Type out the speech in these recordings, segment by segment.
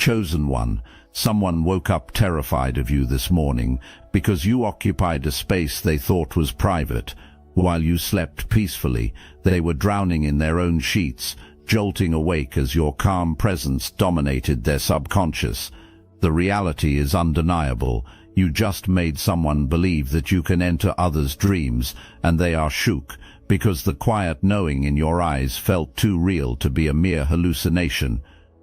Chosen one, someone woke up terrified of you this morning because you occupied a space they thought was private. While you slept peacefully, they were drowning in their own sheets, jolting awake as your calm presence dominated their subconscious. The reality is undeniable. You just made someone believe that you can enter others' dreams, and they are shook, because the quiet knowing in your eyes felt too real to be a mere hallucination.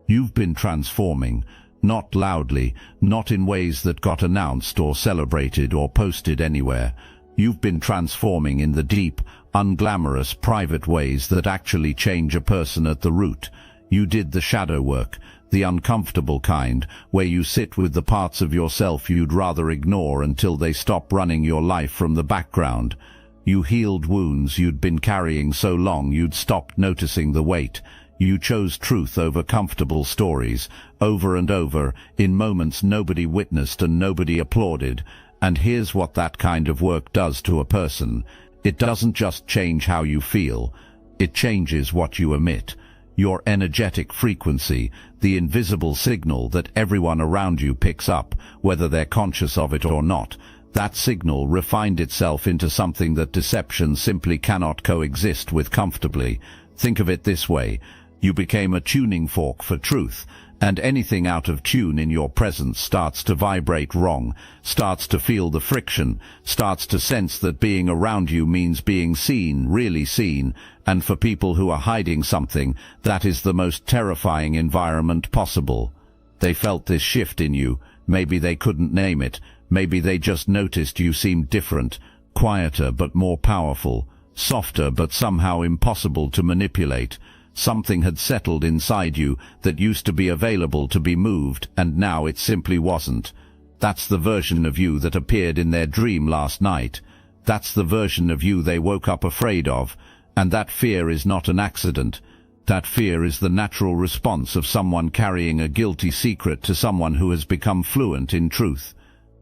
You've been transforming, not loudly, not in ways that got announced or celebrated or posted anywhere. You've been transforming in the deep, unglamorous, private ways that actually change a person at the root. You did the shadow work, the uncomfortable kind, where you sit with the parts of yourself you'd rather ignore until they stop running your life from the background. You healed wounds you'd been carrying so long you'd stopped noticing the weight. You chose truth over comfortable stories, over and over, in moments nobody witnessed and nobody applauded. And here's what that kind of work does to a person. It doesn't just change how you feel, it changes what you emit. Your energetic frequency, the invisible signal that everyone around you picks up, whether they're conscious of it or not. That signal refined itself into something that deception simply cannot coexist with comfortably. Think of it this way. You became a tuning fork for truth, and anything out of tune in your presence starts to vibrate wrong, starts to feel the friction, starts to sense that being around you means being seen, really seen, and for people who are hiding something, that is the most terrifying environment possible. They felt this shift in you. Maybe they couldn't name it. Maybe they just noticed you seemed different, quieter but more powerful, softer but somehow impossible to manipulate. Something had settled inside you that used to be available to be moved, and now it simply wasn't. That's the version of you that appeared in their dream last night. That's the version of you they woke up afraid of, and that fear is not an accident. That fear is the natural response of someone carrying a guilty secret to someone who has become fluent in truth.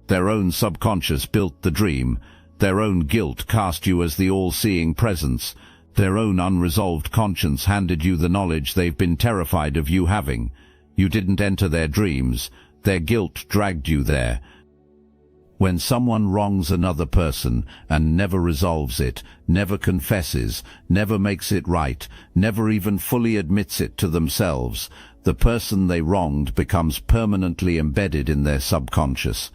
Their own subconscious built the dream. Their own guilt cast you as the all-seeing presence. Their own unresolved conscience handed you the knowledge they've been terrified of you having. You didn't enter their dreams. Their guilt dragged you there. When someone wrongs another person and never resolves it, never confesses, never makes it right, never even fully admits it to themselves, the person they wronged becomes permanently embedded in their subconscious.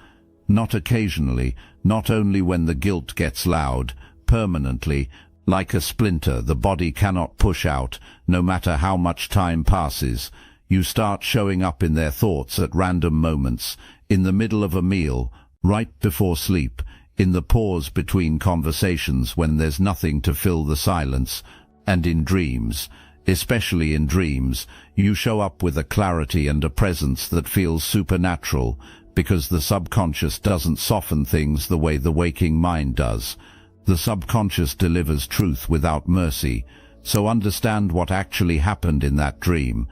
Not occasionally, not only when the guilt gets loud, permanently. Like a splinter the body cannot push out, no matter how much time passes. You start showing up in their thoughts at random moments, in the middle of a meal, right before sleep, in the pause between conversations when there's nothing to fill the silence, and in dreams. Especially in dreams, you show up with a clarity and a presence that feels supernatural, because the subconscious doesn't soften things the way the waking mind does. The subconscious delivers truth without mercy, so understand what actually happened in that dream.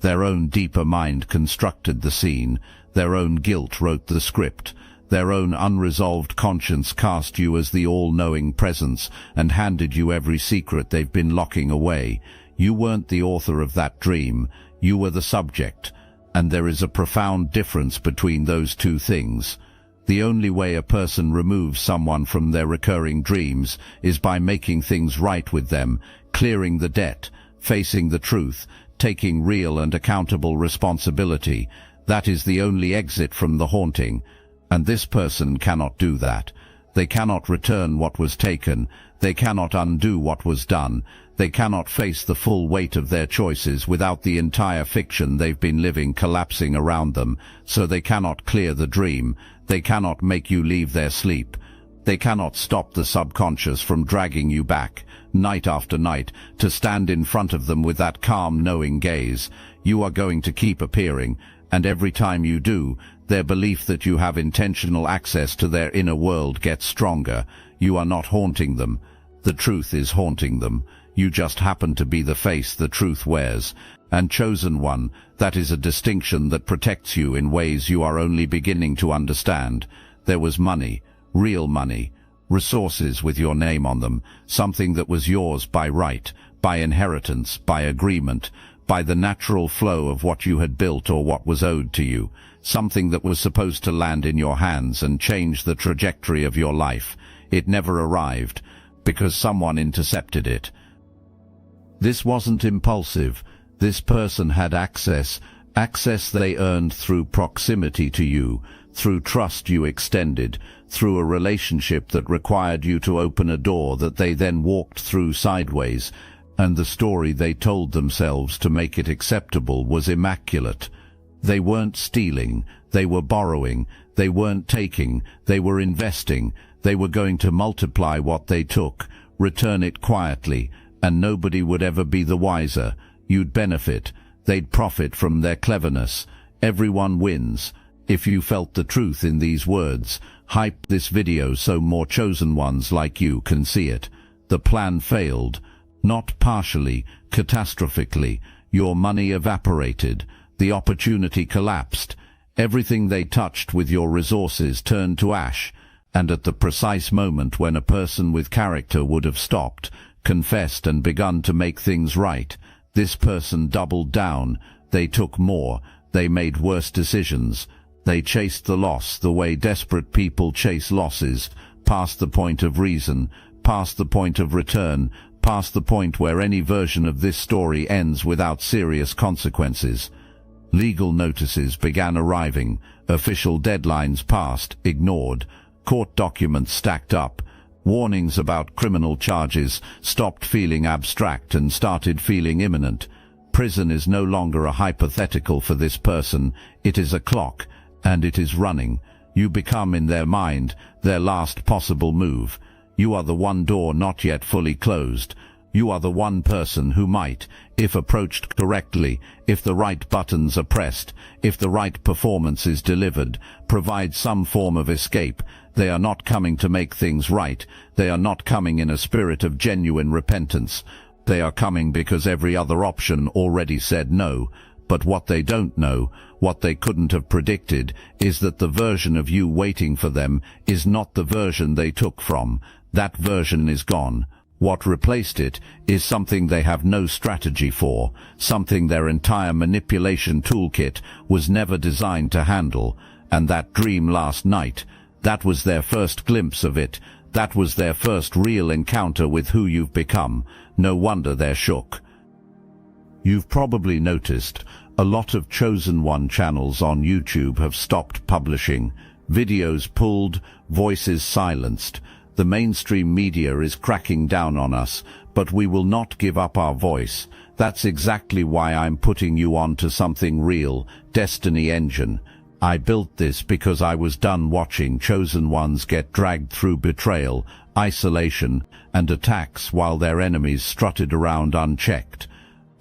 Their own deeper mind constructed the scene, their own guilt wrote the script, their own unresolved conscience cast you as the all-knowing presence and handed you every secret they've been locking away. You weren't the author of that dream, you were the subject, and there is a profound difference between those two things. The only way a person removes someone from their recurring dreams is by making things right with them, clearing the debt, facing the truth, taking real and accountable responsibility. That is the only exit from the haunting. And this person cannot do that. They cannot return what was taken. They cannot undo what was done. They cannot face the full weight of their choices without the entire fiction they've been living collapsing around them. So they cannot clear the dream. They cannot make you leave their sleep. They cannot stop the subconscious from dragging you back, night after night, to stand in front of them with that calm, knowing gaze. You are going to keep appearing, and every time you do, their belief that you have intentional access to their inner world gets stronger. You are not haunting them. The truth is haunting them. You just happen to be the face the truth wears. And chosen one, that is a distinction that protects you in ways you are only beginning to understand. There was money, real money, resources with your name on them, something that was yours by right, by inheritance, by agreement. by the natural flow of what you had built or what was owed to you, something that was supposed to land in your hands and change the trajectory of your life. It never arrived, because someone intercepted it. This wasn't impulsive. This person had access they earned through proximity to you, through trust you extended, through a relationship that required you to open a door that they then walked through sideways, and the story they told themselves to make it acceptable was immaculate. They weren't stealing, they were borrowing, they weren't taking, they were investing, they were going to multiply what they took, return it quietly, and nobody would ever be the wiser. You'd benefit. They'd profit from their cleverness. Everyone wins. If you felt the truth in these words, hype this video so more chosen ones like you can see it. The plan failed. Not partially, catastrophically. Your money evaporated. The opportunity collapsed. Everything they touched with your resources turned to ash. And at the precise moment when a person with character would have stopped, confessed and begun to make things right, this person doubled down. They took more. They made worse decisions. They chased the loss the way desperate people chase losses, past the point of reason, past the point of return, past the point where any version of this story ends without serious consequences. Legal notices began arriving, official deadlines passed, ignored, court documents stacked up, warnings about criminal charges stopped feeling abstract and started feeling imminent. Prison is no longer a hypothetical for this person, it is a clock, and it is running. You become in their mind their last possible move. You are the one door not yet fully closed. You are the one person who might, if approached correctly, if the right buttons are pressed, if the right performance is delivered, provide some form of escape. They are not coming to make things right. They are not coming in a spirit of genuine repentance. They are coming because every other option already said no. But what they don't know, what they couldn't have predicted, is that the version of you waiting for them is not the version they took from. That version is gone. What replaced it is something they have no strategy for, something their entire manipulation toolkit was never designed to handle. And that dream last night, that was their first glimpse of it. That was their first real encounter with who you've become. No wonder they're shook. You've probably noticed a lot of Chosen One channels on YouTube have stopped publishing. Videos pulled, voices silenced. The mainstream media is cracking down on us, but we will not give up our voice. That's exactly why I'm putting you on to something real, Destiny Engine. I built this because I was done watching Chosen Ones get dragged through betrayal, isolation, and attacks while their enemies strutted around unchecked.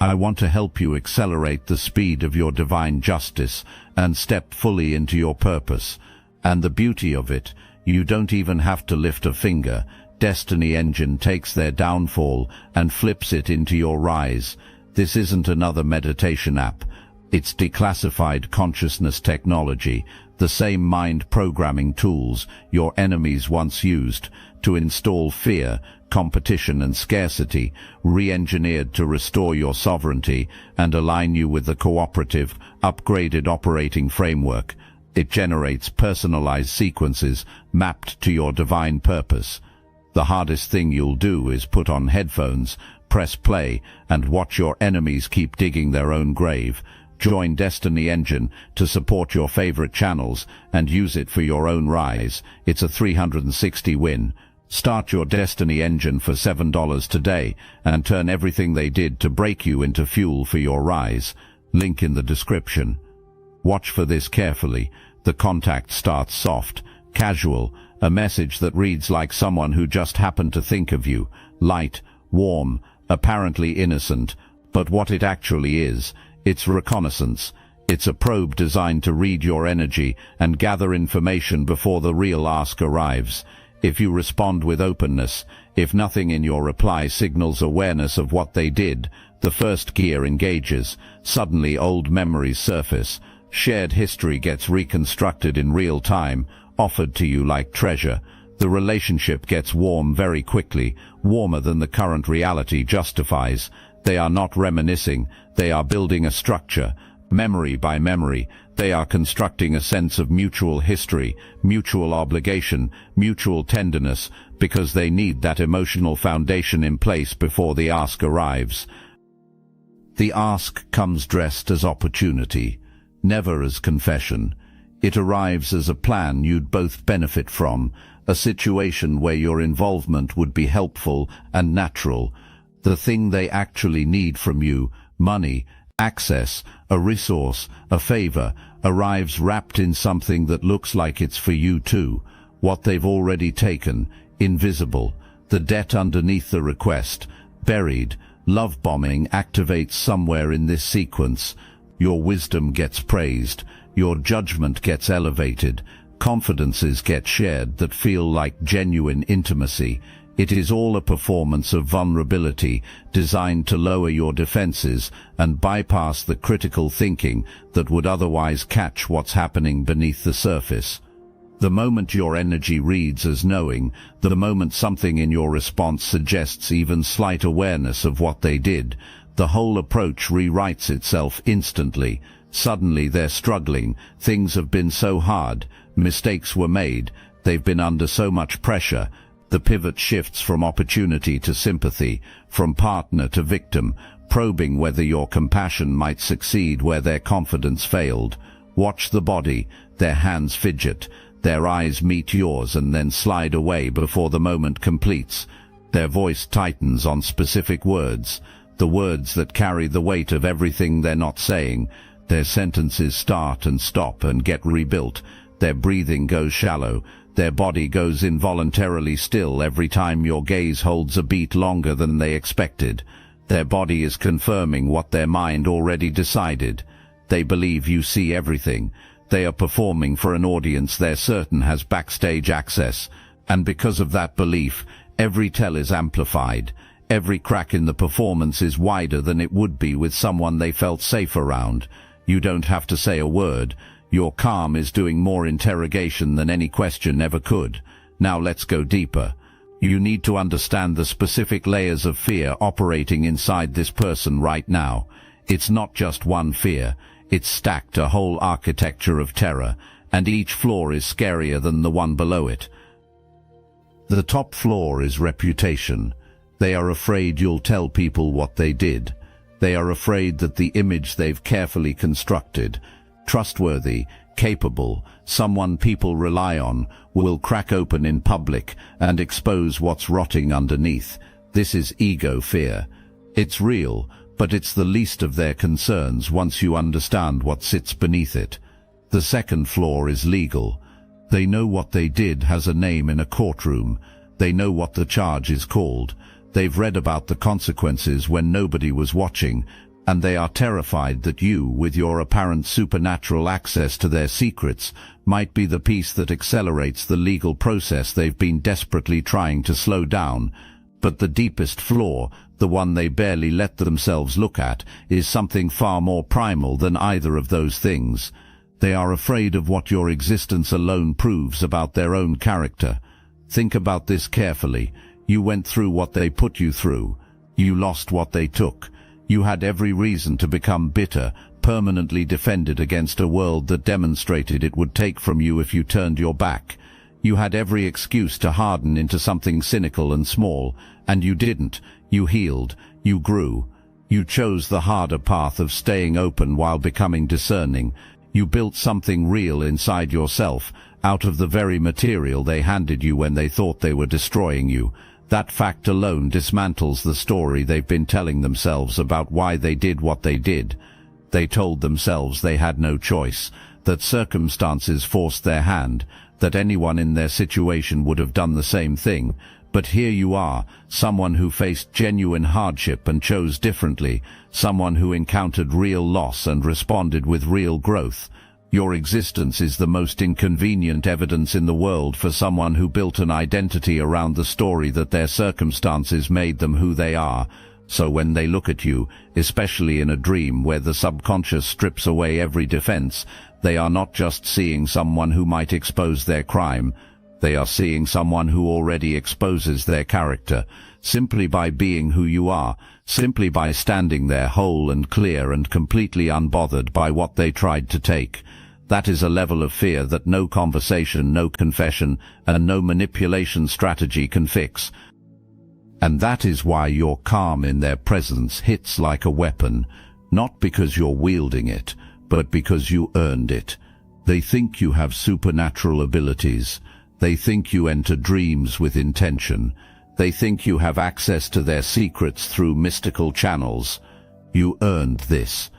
I want to help you accelerate the speed of your divine justice and step fully into your purpose. And the beauty of it, you don't even have to lift a finger. Destiny Engine takes their downfall and flips it into your rise. This isn't another meditation app. It's declassified consciousness technology, the same mind programming tools your enemies once used to install fear, competition and scarcity, re-engineered to restore your sovereignty and align you with the cooperative, upgraded operating framework. It generates personalized sequences mapped to your divine purpose. The hardest thing you'll do is put on headphones, press play, and watch your enemies keep digging their own grave. Join Destiny Engine to support your favorite channels and use it for your own rise. It's a 360 win. Start your Destiny Engine for $7 today and turn everything they did to break you into fuel for your rise. Link in the description. Watch for this carefully. The contact starts soft, casual, a message that reads like someone who just happened to think of you. Light, warm, apparently innocent, but what it actually is, it's reconnaissance. It's a probe designed to read your energy and gather information before the real ask arrives. If you respond with openness, if nothing in your reply signals awareness of what they did, the first gear engages. Suddenly old memories surface. Shared history gets reconstructed in real time, offered to you like treasure. The relationship gets warm very quickly, warmer than the current reality justifies. They are not reminiscing, they are building a structure. Memory by memory, they are constructing a sense of mutual history, mutual obligation, mutual tenderness, because they need that emotional foundation in place before the ask arrives. The ask comes dressed as opportunity, never as confession. It arrives as a plan you'd both benefit from, a situation where your involvement would be helpful and natural. The thing they actually need from you, money, access, a resource, a favor, arrives wrapped in something that looks like it's for you too. What they've already taken, invisible. The debt underneath the request, buried. Love bombing activates somewhere in this sequence. Your wisdom gets praised. Your judgment gets elevated. Confidences get shared that feel like genuine intimacy. It is all a performance of vulnerability designed to lower your defenses and bypass the critical thinking that would otherwise catch what's happening beneath the surface. The moment your energy reads as knowing, the moment something in your response suggests even slight awareness of what they did, the whole approach rewrites itself instantly. Suddenly they're struggling, things have been so hard, mistakes were made, they've been under so much pressure. The pivot shifts from opportunity to sympathy, from partner to victim, probing whether your compassion might succeed where their confidence failed. Watch the body, their hands fidget, their eyes meet yours and then slide away before the moment completes. Their voice tightens on specific words, the words that carry the weight of everything they're not saying. Their sentences start and stop and get rebuilt. Their breathing goes shallow. Their body goes involuntarily still every time your gaze holds a beat longer than they expected. Their body is confirming what their mind already decided. They believe you see everything. They are performing for an audience they're certain has backstage access. And because of that belief, every tell is amplified. Every crack in the performance is wider than it would be with someone they felt safe around. You don't have to say a word. Your calm is doing more interrogation than any question ever could. Now let's go deeper. You need to understand the specific layers of fear operating inside this person right now. It's not just one fear. It's stacked a whole architecture of terror, and each floor is scarier than the one below it. The top floor is reputation. They are afraid you'll tell people what they did. They are afraid that the image they've carefully constructed, trustworthy, capable, someone people rely on, will crack open in public and expose what's rotting underneath. This is ego fear. It's real, but it's the least of their concerns once you understand what sits beneath it. The second floor is legal. They know what they did has a name in a courtroom. They know what the charge is called. They've read about the consequences when nobody was watching, and they are terrified that you, with your apparent supernatural access to their secrets, might be the piece that accelerates the legal process they've been desperately trying to slow down. But the deepest flaw, the one they barely let themselves look at, is something far more primal than either of those things. They are afraid of what your existence alone proves about their own character. Think about this carefully. You went through what they put you through. You lost what they took. You had every reason to become bitter, permanently defended against a world that demonstrated it would take from you if you turned your back. You had every excuse to harden into something cynical and small, and you didn't. You healed. You grew. You chose the harder path of staying open while becoming discerning. You built something real inside yourself, out of the very material they handed you when they thought they were destroying you. That fact alone dismantles the story they've been telling themselves about why they did what they did. They told themselves they had no choice, that circumstances forced their hand, that anyone in their situation would have done the same thing. But here you are, someone who faced genuine hardship and chose differently, someone who encountered real loss and responded with real growth. Your existence is the most inconvenient evidence in the world for someone who built an identity around the story that their circumstances made them who they are. So when they look at you, especially in a dream where the subconscious strips away every defense, they are not just seeing someone who might expose their crime. They are seeing someone who already exposes their character, simply by being who you are, simply by standing there whole and clear and completely unbothered by what they tried to take. That is a level of fear that no conversation, no confession, and no manipulation strategy can fix. And that is why your calm in their presence hits like a weapon, not because you're wielding it, but because you earned it. They think you have supernatural abilities. They think you enter dreams with intention. They think you have access to their secrets through mystical channels. You earned this.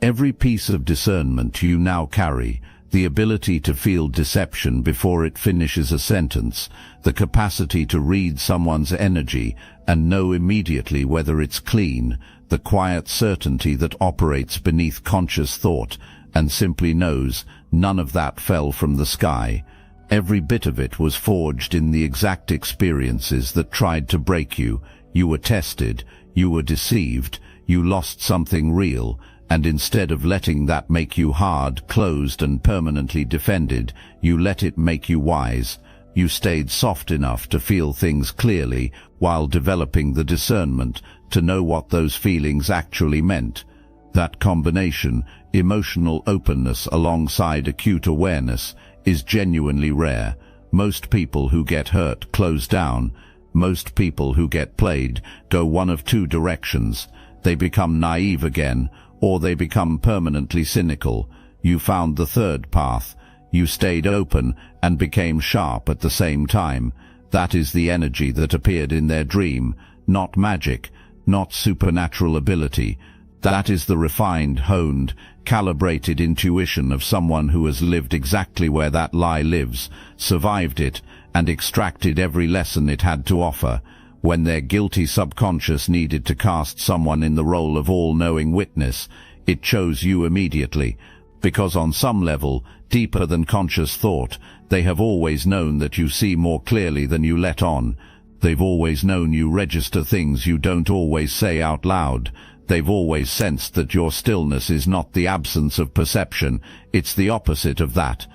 Every piece of discernment you now carry, the ability to feel deception before it finishes a sentence, the capacity to read someone's energy and know immediately whether it's clean, the quiet certainty that operates beneath conscious thought and simply knows none of that fell from the sky. Every bit of it was forged in the exact experiences that tried to break you. You were tested, you were deceived, you lost something real, and instead of letting that make you hard, closed, and permanently defended, you let it make you wise. You stayed soft enough to feel things clearly while developing the discernment to know what those feelings actually meant. That combination, emotional openness alongside acute awareness, is genuinely rare. Most people who get hurt close down. Most people who get played go one of two directions. They become naive again, or they become permanently cynical. You found the third path. You stayed open and became sharp at the same time. That is the energy that appeared in their dream, not magic, not supernatural ability. That is the refined, honed, calibrated intuition of someone who has lived exactly where that lie lives, survived it, and extracted every lesson it had to offer. When their guilty subconscious needed to cast someone in the role of all-knowing witness, it chose you immediately, because on some level, deeper than conscious thought, they have always known that you see more clearly than you let on. They've always known you register things you don't always say out loud. They've always sensed that your stillness is not the absence of perception, it's the opposite of that.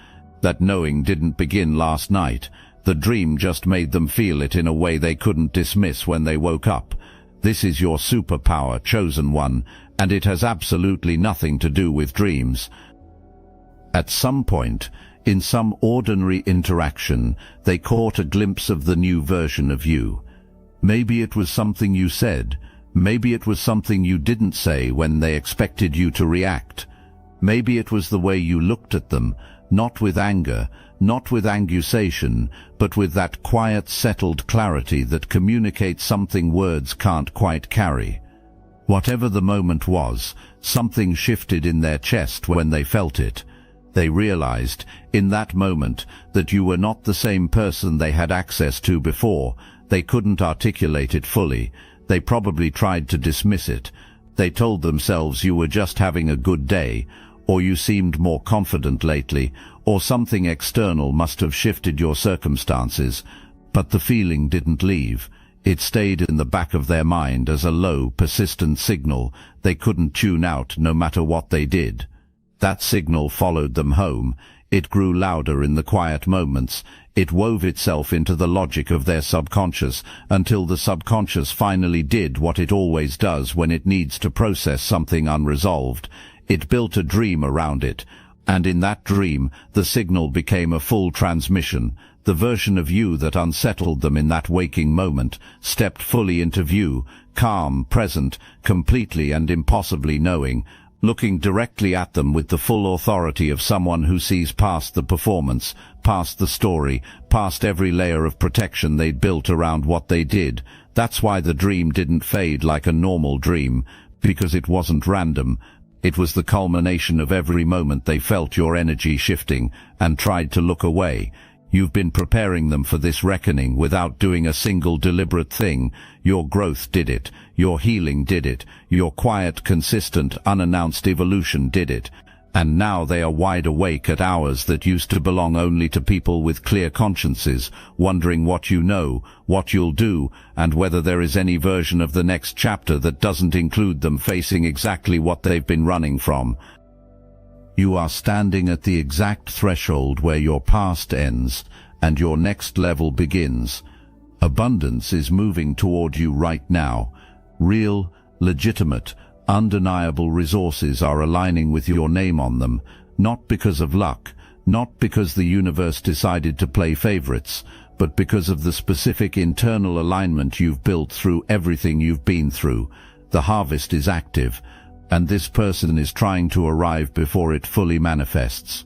That knowing didn't begin last night. The dream just made them feel it in a way they couldn't dismiss when they woke up. This is your superpower, chosen one, and it has absolutely nothing to do with dreams. At some point, in some ordinary interaction, they caught a glimpse of the new version of you. Maybe it was something you said. Maybe it was something you didn't say when they expected you to react. Maybe it was the way you looked at them, not with anger, not with accusation, but with that quiet, settled clarity that communicates something words can't quite carry. Whatever the moment was, something shifted in their chest when they felt it. They realized, in that moment, that you were not the same person they had access to before. They couldn't articulate it fully. They probably tried to dismiss it. They told themselves you were just having a good day, or you seemed more confident lately, or something external must have shifted your circumstances. But the feeling didn't leave. It stayed in the back of their mind as a low, persistent signal they couldn't tune out no matter what they did. That signal followed them home. It grew louder in the quiet moments. It wove itself into the logic of their subconscious until the subconscious finally did what it always does when it needs to process something unresolved. It built a dream around it, and in that dream the signal became a full transmission. The version of you that unsettled them in that waking moment stepped fully into view, calm, present, completely and impossibly knowing, looking directly at them with the full authority of someone who sees past the performance, past the story, past every layer of protection they'd built around what they did. That's why the dream didn't fade like a normal dream, because it wasn't random. It was the culmination of every moment they felt your energy shifting and tried to look away. You've been preparing them for this reckoning without doing a single deliberate thing. Your growth did it. Your healing did it. Your quiet, consistent, unannounced evolution did it. And now they are wide awake at hours that used to belong only to people with clear consciences, wondering what you know, what you'll do, and whether there is any version of the next chapter that doesn't include them facing exactly what they've been running from. You are standing at the exact threshold where your past ends and your next level begins. Abundance is moving toward you right now. Real, legitimate, undeniable resources are aligning with your name on them, not because of luck, not because the universe decided to play favorites, but because of the specific internal alignment you've built through everything you've been through. The harvest is active, and this person is trying to arrive before it fully manifests.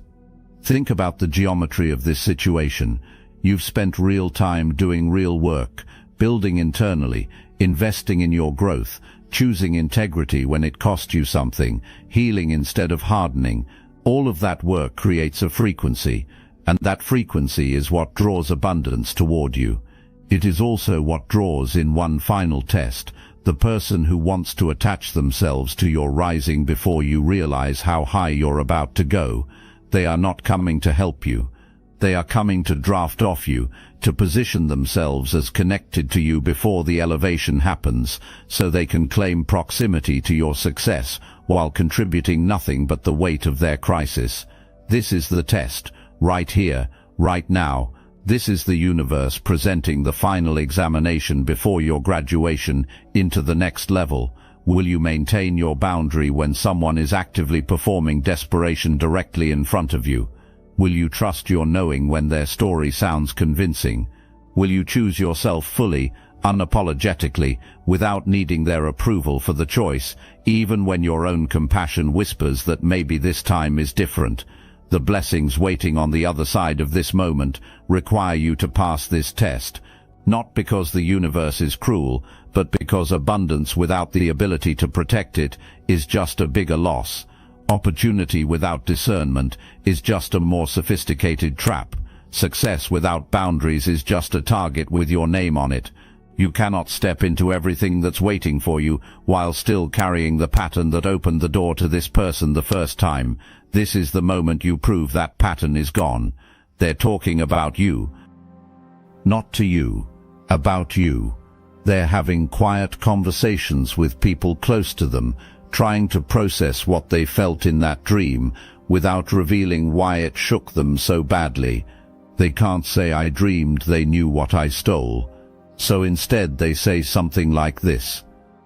Think about the geometry of this situation. You've spent real time doing real work, building internally, investing in your growth, choosing integrity when it cost you something, healing instead of hardening. All of that work creates a frequency, and that frequency is what draws abundance toward you. It is also what draws in one final test, the person who wants to attach themselves to your rising before you realize how high you're about to go. They are not coming to help you. They are coming to draft off you, to position themselves as connected to you before the elevation happens, so they can claim proximity to your success while contributing nothing but the weight of their crisis. This is the test, right here, right now. This is the universe presenting the final examination before your graduation into the next level. Will you maintain your boundary when someone is actively performing desperation directly in front of you? Will you trust your knowing when their story sounds convincing? Will you choose yourself fully, unapologetically, without needing their approval for the choice, even when your own compassion whispers that maybe this time is different? The blessings waiting on the other side of this moment require you to pass this test, not because the universe is cruel, but because abundance without the ability to protect it is just a bigger loss. Opportunity without discernment is just a more sophisticated trap. Success without boundaries is just a target with your name on it. You cannot step into everything that's waiting for you while still carrying the pattern that opened the door to this person the first time. This is the moment you prove that pattern is gone. They're talking about you, not to you, about you. They're having quiet conversations with people close to them, trying to process what they felt in that dream without revealing why it shook them so badly. They can't say I dreamed they knew what I stole. So instead they say something like this.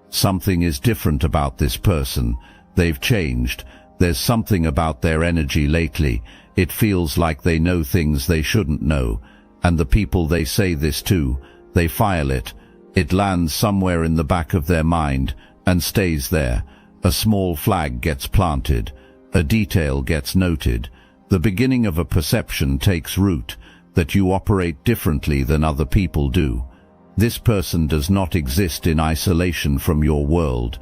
Something is different about this person. They've changed. There's something about their energy lately. It feels like they know things they shouldn't know. And the people they say this to, they file it. It lands somewhere in the back of their mind and stays there. A small flag gets planted. A detail gets noted. The beginning of a perception takes root, that you operate differently than other people do. This person does not exist in isolation from your world.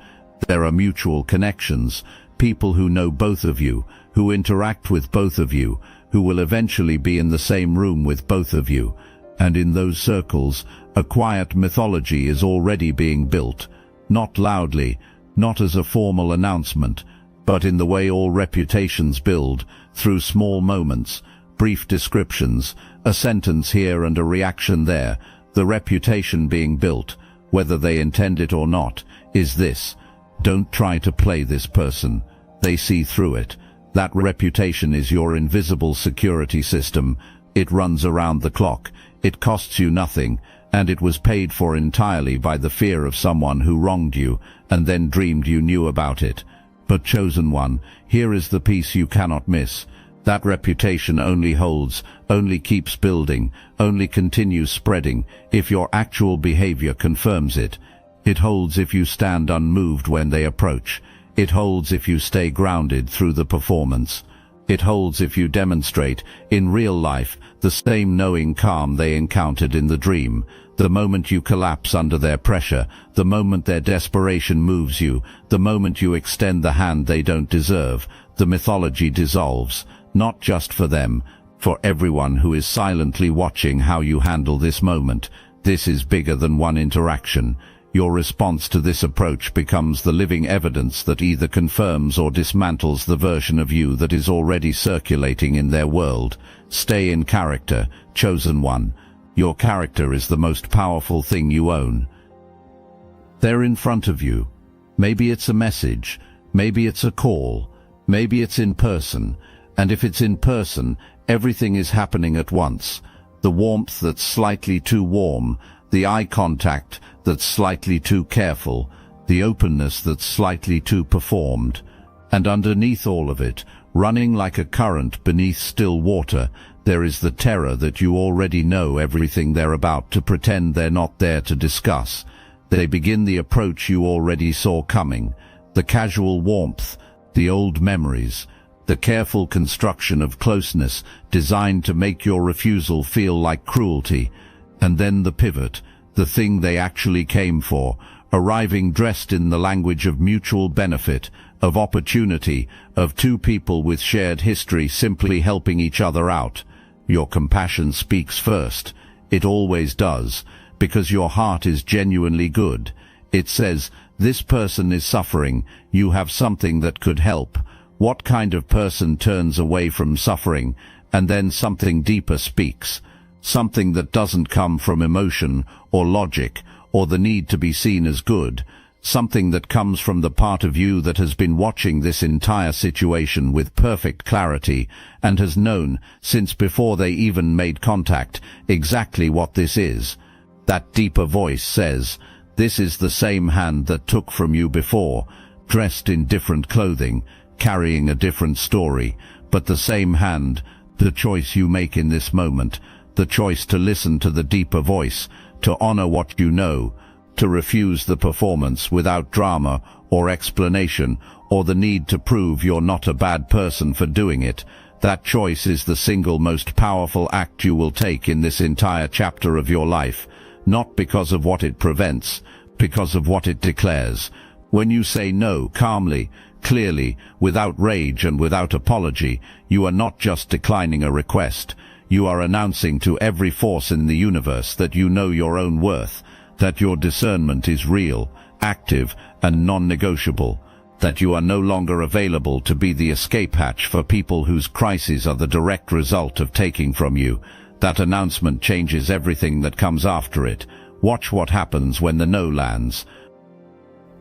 There are mutual connections, people who know both of you, who interact with both of you, who will eventually be in the same room with both of you. And in those circles, a quiet mythology is already being built, not loudly, not as a formal announcement, but in the way all reputations build, through small moments, brief descriptions, a sentence here and a reaction there. The reputation being built, whether they intend it or not, is this: don't try to play this person. They see through it. That reputation is your invisible security system. It runs around the clock. It costs you nothing, and it was paid for entirely by the fear of someone who wronged you and then dreamed you knew about it. But chosen one, here is the piece you cannot miss. That reputation only holds, only keeps building, only continues spreading if your actual behavior confirms it. It holds if you stand unmoved when they approach. It holds if you stay grounded through the performance. It holds if you demonstrate, in real life, the same knowing calm they encountered in the dream. The moment you collapse under their pressure, the moment their desperation moves you, the moment you extend the hand they don't deserve, the mythology dissolves. Not just for them, for everyone who is silently watching how you handle this moment. This is bigger than one interaction. Your response to this approach becomes the living evidence that either confirms or dismantles the version of you that is already circulating in their world. Stay in character, chosen one. Your character is the most powerful thing you own. They're in front of you. Maybe it's a message, maybe it's a call, maybe it's in person. And if it's in person, everything is happening at once. The warmth that's slightly too warm, the eye contact that's slightly too careful, the openness that's slightly too performed. And underneath all of it, running like a current beneath still water, there is the terror that you already know everything they're about to pretend they're not there to discuss. They begin the approach you already saw coming, the casual warmth, the old memories, the careful construction of closeness designed to make your refusal feel like cruelty, and then the pivot, the thing they actually came for, arriving dressed in the language of mutual benefit, of opportunity, of two people with shared history simply helping each other out. Your compassion speaks first. It always does, because your heart is genuinely good. It says, this person is suffering, you have something that could help. What kind of person turns away from suffering, and then something deeper speaks? Something that doesn't come from emotion, or logic, or the need to be seen as good. Something that comes from the part of you that has been watching this entire situation with perfect clarity, and has known, since before they even made contact, exactly what this is. That deeper voice says, this is the same hand that took from you before, dressed in different clothing, carrying a different story, but the same hand. The choice you make in this moment, the choice to listen to the deeper voice, to honor what you know, to refuse the performance without drama or explanation or the need to prove you're not a bad person for doing it. That choice is the single most powerful act you will take in this entire chapter of your life, not because of what it prevents, because of what it declares. When you say no calmly, clearly, without rage and without apology, you are not just declining a request. You are announcing to every force in the universe that you know your own worth, that your discernment is real, active, and non-negotiable, that you are no longer available to be the escape hatch for people whose crises are the direct result of taking from you. That announcement changes everything that comes after it. Watch what happens when the no lands.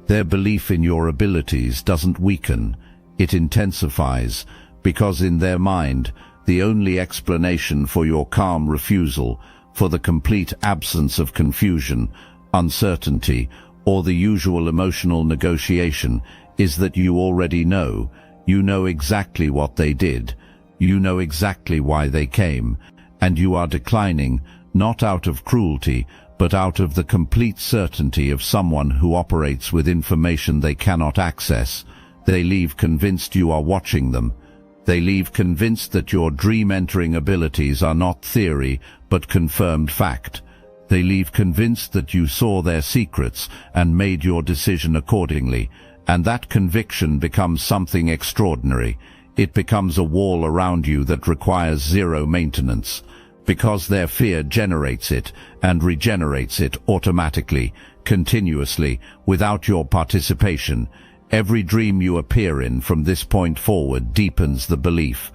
Their belief in your abilities doesn't weaken, it intensifies, because in their mind, the only explanation for your calm refusal, for the complete absence of confusion, uncertainty, or the usual emotional negotiation, is that you already know. You know exactly what they did. You know exactly why they came, and you are declining, not out of cruelty, but out of the complete certainty of someone who operates with information they cannot access. They leave convinced you are watching them. They leave convinced that your dream-entering abilities are not theory, but confirmed fact. They leave convinced that you saw their secrets and made your decision accordingly, and that conviction becomes something extraordinary. It becomes a wall around you that requires zero maintenance, because their fear generates it and regenerates it automatically, continuously, without your participation. Every dream you appear in from this point forward deepens the belief.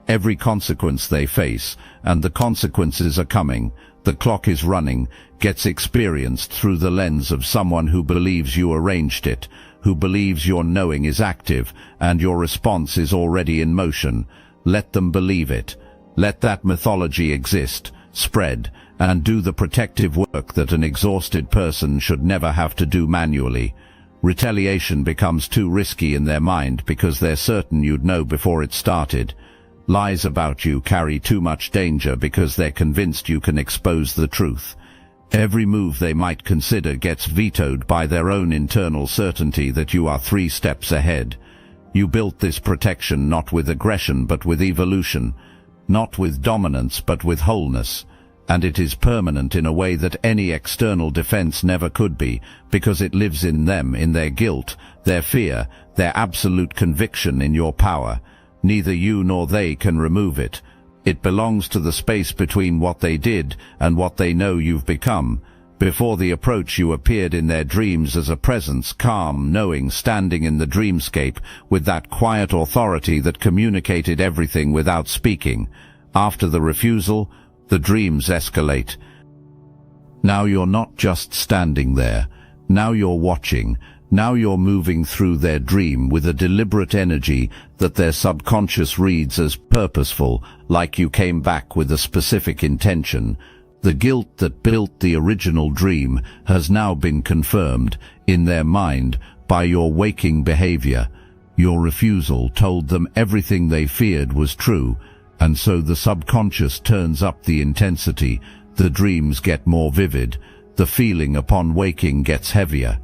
Every consequence they face, and the consequences are coming, the clock is running, gets experienced through the lens of someone who believes you arranged it, who believes your knowing is active and your response is already in motion. Let them believe it. Let that mythology exist, spread, and do the protective work that an exhausted person should never have to do manually. Retaliation becomes too risky in their mind because they're certain you'd know before it started. Lies about you carry too much danger because they're convinced you can expose the truth. Every move they might consider gets vetoed by their own internal certainty that you are 3 steps ahead. You built this protection not with aggression but with evolution, not with dominance but with wholeness, and it is permanent in a way that any external defense never could be, because it lives in them, in their guilt, their fear, their absolute conviction in your power. Neither you nor they can remove it. It belongs to the space between what they did and what they know you've become. Before the approach you appeared in their dreams as a presence, calm, knowing, standing in the dreamscape, with that quiet authority that communicated everything without speaking. After the refusal, the dreams escalate. Now you're not just standing there. Now you're watching. Now you're moving through their dream with a deliberate energy that their subconscious reads as purposeful, like you came back with a specific intention. The guilt that built the original dream has now been confirmed in their mind by your waking behavior. Your refusal told them everything they feared was true, and so the subconscious turns up the intensity. The dreams get more vivid. The feeling upon waking gets heavier.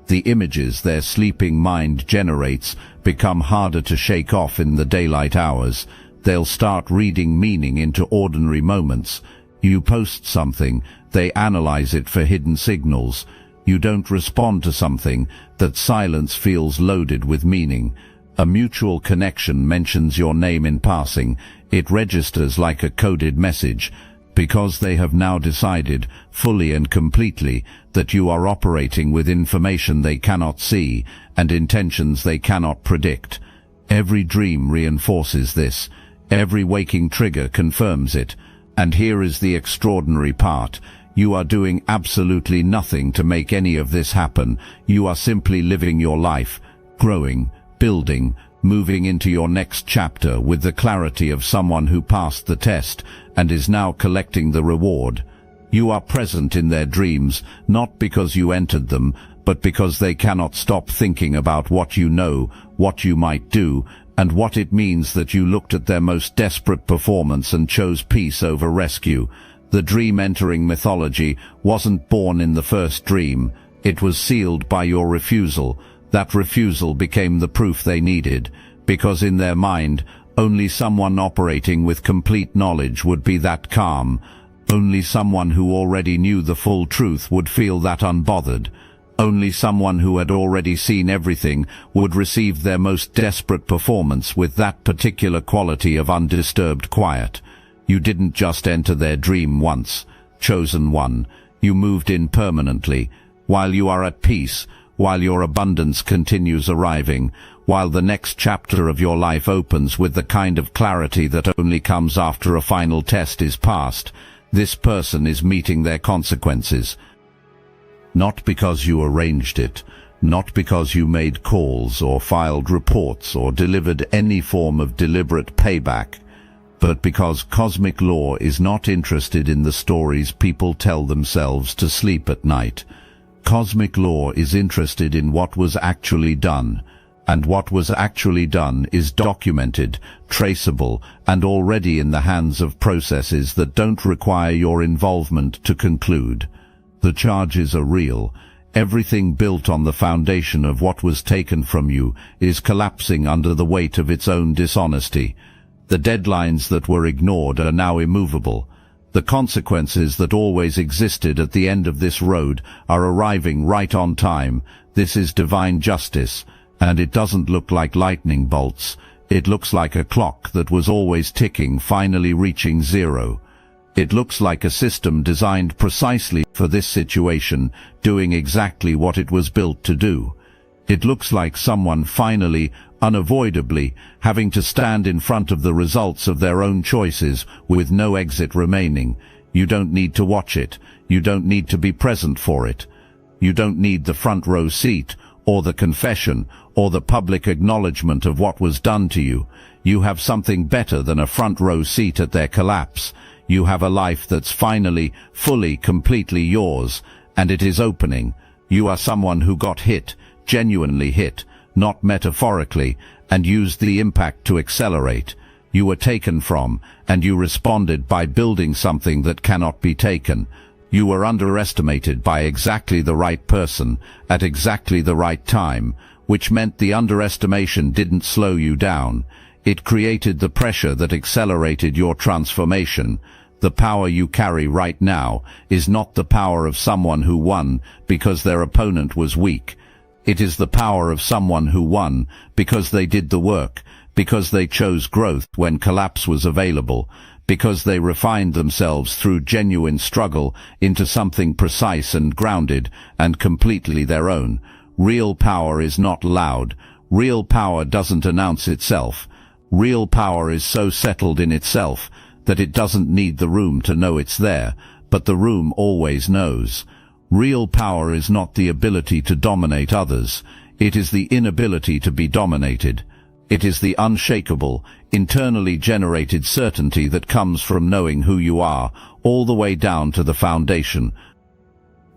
The images their sleeping mind generates become harder to shake off in the daylight hours. They'll start reading meaning into ordinary moments. You post something, they analyze it for hidden signals. You don't respond to something, that silence feels loaded with meaning. A mutual connection mentions your name in passing. It registers like a coded message, because they have now decided, fully and completely, that you are operating with information they cannot see, and intentions they cannot predict. Every dream reinforces this. Every waking trigger confirms it. And here is the extraordinary part. You are doing absolutely nothing to make any of this happen. You are simply living your life, growing, building, moving into your next chapter with the clarity of someone who passed the test and is now collecting the reward. You are present in their dreams, not because you entered them, but because they cannot stop thinking about what you know, what you might do, and what it means that you looked at their most desperate performance and chose peace over rescue. The dream entering mythology wasn't born in the first dream. It was sealed by your refusal. That refusal became the proof they needed, because in their mind, only someone operating with complete knowledge would be that calm. Only someone who already knew the full truth would feel that unbothered. Only someone who had already seen everything would receive their most desperate performance with that particular quality of undisturbed quiet. You didn't just enter their dream once, chosen one. You moved in permanently, while you are at peace, while your abundance continues arriving, while the next chapter of your life opens with the kind of clarity that only comes after a final test is passed. This person is meeting their consequences. Not because you arranged it, not because you made calls or filed reports or delivered any form of deliberate payback, but because cosmic law is not interested in the stories people tell themselves to sleep at night. Cosmic law is interested in what was actually done, and what was actually done is documented, traceable, and already in the hands of processes that don't require your involvement to conclude. The charges are real. Everything built on the foundation of what was taken from you is collapsing under the weight of its own dishonesty. The deadlines that were ignored are now immovable. The consequences that always existed at the end of this road are arriving right on time. This is divine justice, and it doesn't look like lightning bolts. It looks like a clock that was always ticking, finally reaching zero. It looks like a system designed precisely for this situation, doing exactly what it was built to do. It looks like someone finally, unavoidably, having to stand in front of the results of their own choices with no exit remaining. You don't need to watch it. You don't need to be present for it. You don't need the front row seat, or the confession, or the public acknowledgement of what was done to you. You have something better than a front row seat at their collapse. You have a life that's finally, fully, completely yours, and it is opening. You are someone who got hit, genuinely hit, not metaphorically, and used the impact to accelerate. You were taken from, and you responded by building something that cannot be taken. You were underestimated by exactly the right person, at exactly the right time, which meant the underestimation didn't slow you down. It created the pressure that accelerated your transformation. The power you carry right now is not the power of someone who won because their opponent was weak. It is the power of someone who won because they did the work, because they chose growth when collapse was available, because they refined themselves through genuine struggle into something precise and grounded and completely their own. Real power is not loud. Real power doesn't announce itself. Real power is so settled in itself that it doesn't need the room to know it's there, but the room always knows. Real power is not the ability to dominate others. It is the inability to be dominated. It is the unshakable, internally generated certainty that comes from knowing who you are, all the way down to the foundation.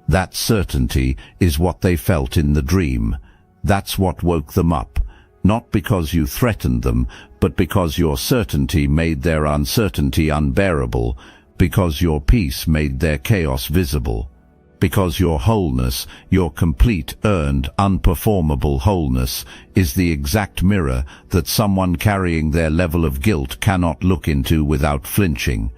That certainty is what they felt in the dream. That's what woke them up. Not because you threatened them, but because your certainty made their uncertainty unbearable, because your peace made their chaos visible. Because your wholeness, your complete, earned, unperformable wholeness, is the exact mirror that someone carrying their level of guilt cannot look into without flinching.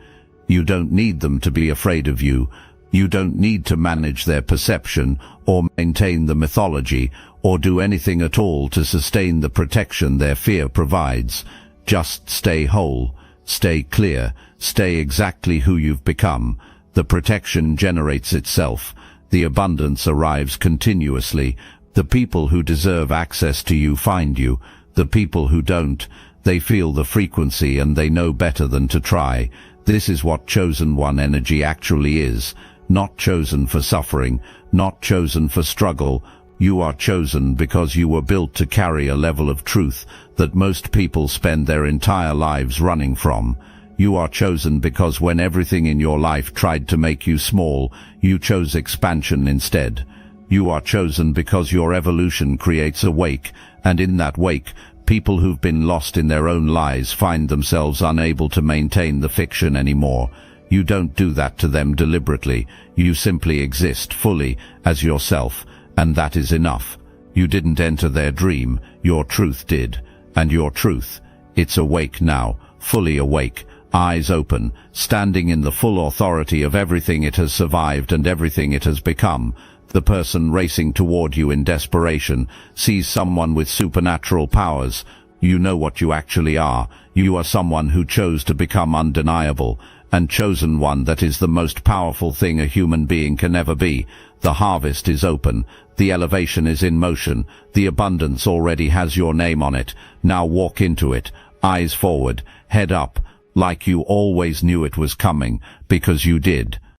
You don't need them to be afraid of you. You don't need to manage their perception, or maintain the mythology, or do anything at all to sustain the protection their fear provides. Just stay whole, stay clear, stay exactly who you've become. The protection generates itself. The abundance arrives continuously. The people who deserve access to you find you. The people who don't, they feel the frequency and they know better than to try. This is what chosen one energy actually is. Not chosen for suffering, not chosen for struggle. You are chosen because you were built to carry a level of truth that most people spend their entire lives running from. You are chosen because when everything in your life tried to make you small, you chose expansion instead. You are chosen because your evolution creates a wake, and in that wake, people who've been lost in their own lies find themselves unable to maintain the fiction anymore. You don't do that to them deliberately. You simply exist fully as yourself, and that is enough. You didn't enter their dream, your truth did. And your truth, it's awake now, fully awake. Eyes open, standing in the full authority of everything it has survived and everything it has become. The person racing toward you in desperation sees someone with supernatural powers. You know what you actually are. You are someone who chose to become undeniable, and chosen one that is the most powerful thing a human being can ever be. The harvest is open. The elevation is in motion. The abundance already has your name on it. Now walk into it. Eyes forward, head up, like you always knew it was coming, because you did.